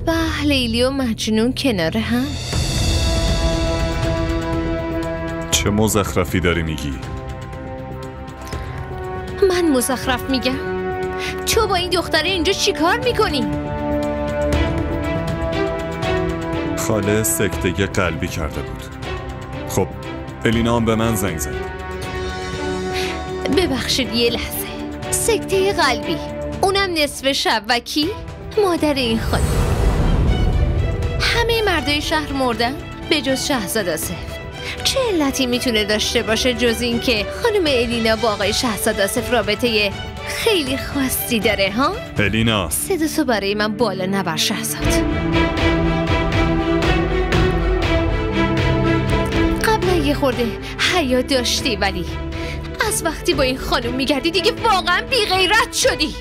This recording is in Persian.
به لیلی و مجنون کنار هم. چه مزخرفی داری میگی؟ من مزخرف میگم؟ تو با این دختره اینجا چی کار میکنی؟ خاله سکته قلبی کرده بود. خب الینا هم به من زنگ زد. ببخشید یه لحظه. سکته قلبی؟ اونم نصف شب و کی؟ مادر این خانم. همه مردای شهر مردن به جز شهزاد آصف. چه علتی میتونه داشته باشه جز این که خانم الینا با آقای شهزاد آصف رابطه خیلی خاصی داره ها؟ الینا صداتو برای من بالا نبر شهزاد. قبلا یه خورده حیا داشتی ولی از وقتی با این خانم میگردی دیگه واقعا بی غیرت شدی.